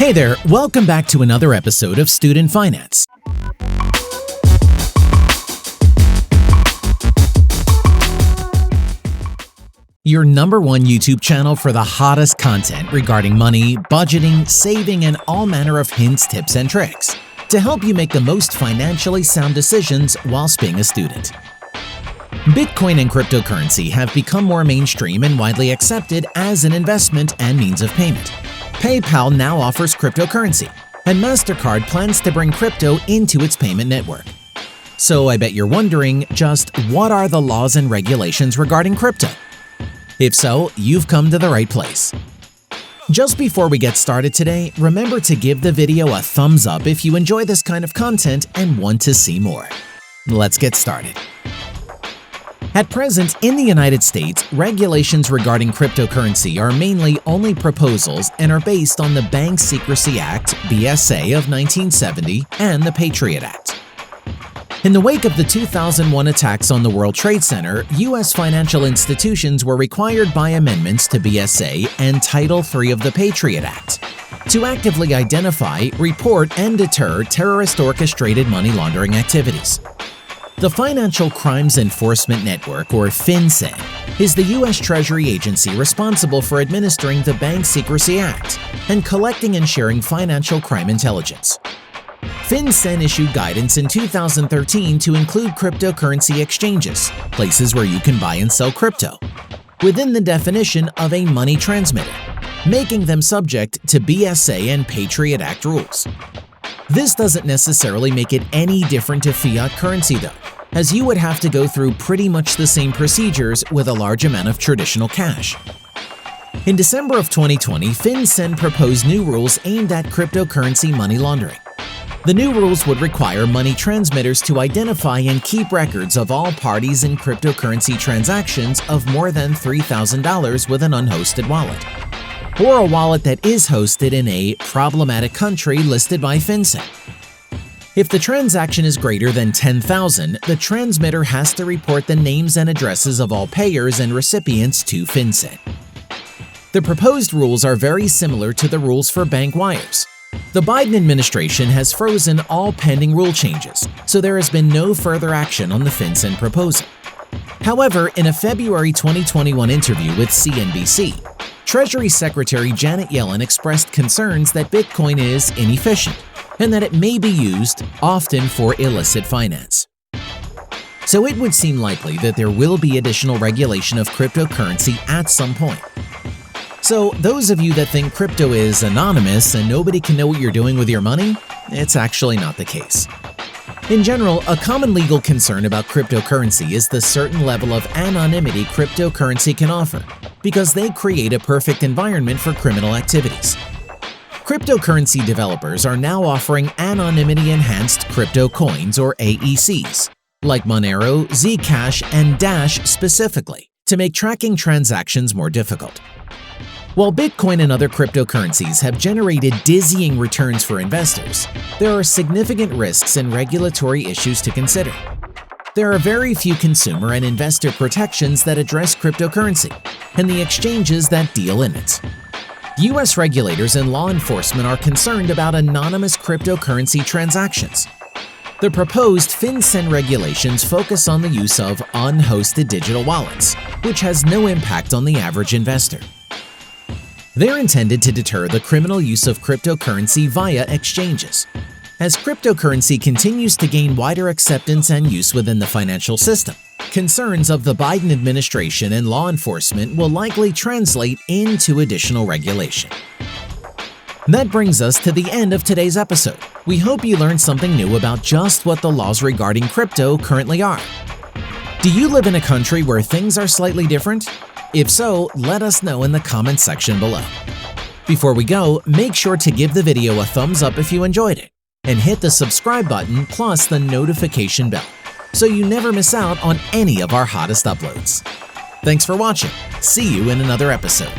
Hey there, welcome back to another episode of Student Finance. Your #1 YouTube channel for the hottest content regarding money, budgeting, saving, and all manner of hints, tips, and tricks to help you make the most financially sound decisions whilst being a student. Bitcoin and cryptocurrency have become more mainstream and widely accepted as an investment and means of payment. PayPal now offers cryptocurrency, and MasterCard plans to bring crypto into its payment network. So I bet you're wondering, just what are the laws and regulations regarding crypto? If so, you've come to the right place. Just before we get started today, remember to give the video a thumbs up if you enjoy this kind of content and want to see more. Let's get started. At present, in the United States, regulations regarding cryptocurrency are mainly only proposals and are based on the Bank Secrecy Act, BSA of 1970, and the Patriot Act. In the wake of the 2001 attacks on the World Trade Center, U.S. financial institutions were required by amendments to BSA and Title III of the Patriot Act to actively identify, report, and deter terrorist-orchestrated money laundering activities. The Financial Crimes Enforcement Network, or FinCEN, is the U.S. Treasury agency responsible for administering the Bank Secrecy Act and collecting and sharing financial crime intelligence. FinCEN issued guidance in 2013 to include cryptocurrency exchanges, places where you can buy and sell crypto, within the definition of a money transmitter, making them subject to BSA and Patriot Act rules. This doesn't necessarily make it any different to fiat currency though, as you would have to go through pretty much the same procedures with a large amount of traditional cash. In December of 2020, FinCEN proposed new rules aimed at cryptocurrency money laundering. The new rules would require money transmitters to identify and keep records of all parties in cryptocurrency transactions of more than $3,000 with an unhosted wallet, or a wallet that is hosted in a problematic country listed by FinCEN. If the transaction is greater than $10,000, the transmitter has to report the names and addresses of all payers and recipients to FinCEN. The proposed rules are very similar to the rules for bank wires. The Biden administration has frozen all pending rule changes, so there has been no further action on the FinCEN proposal. However, in a February 2021 interview with CNBC, Treasury Secretary Janet Yellen expressed concerns that Bitcoin is inefficient and that it may be used often for illicit finance. So it would seem likely that there will be additional regulation of cryptocurrency at some point. So those of you that think crypto is anonymous and nobody can know what you're doing with your money, it's actually not the case. In general, a common legal concern about cryptocurrency is the certain level of anonymity cryptocurrency can offer, because they create a perfect environment for criminal activities. Cryptocurrency developers are now offering anonymity-enhanced crypto coins, or AECs, like Monero, Zcash, and Dash specifically, to make tracking transactions more difficult. While Bitcoin and other cryptocurrencies have generated dizzying returns for investors, there are significant risks and regulatory issues to consider. There are very few consumer and investor protections that address cryptocurrency and the exchanges that deal in it. U.S. regulators and law enforcement are concerned about anonymous cryptocurrency transactions. The proposed FinCEN regulations focus on the use of unhosted digital wallets, which has no impact on the average investor. They're intended to deter the criminal use of cryptocurrency via exchanges. As cryptocurrency continues to gain wider acceptance and use within the financial system, concerns of the Biden administration and law enforcement will likely translate into additional regulation. That brings us to the end of today's episode. We hope you learned something new about just what the laws regarding crypto currently are. Do you live in a country where things are slightly different? If so, let us know in the comments section below. Before we go, make sure to give the video a thumbs up if you enjoyed it, and hit the subscribe button plus the notification bell so you never miss out on any of our hottest uploads. Thanks for watching. See you in another episode.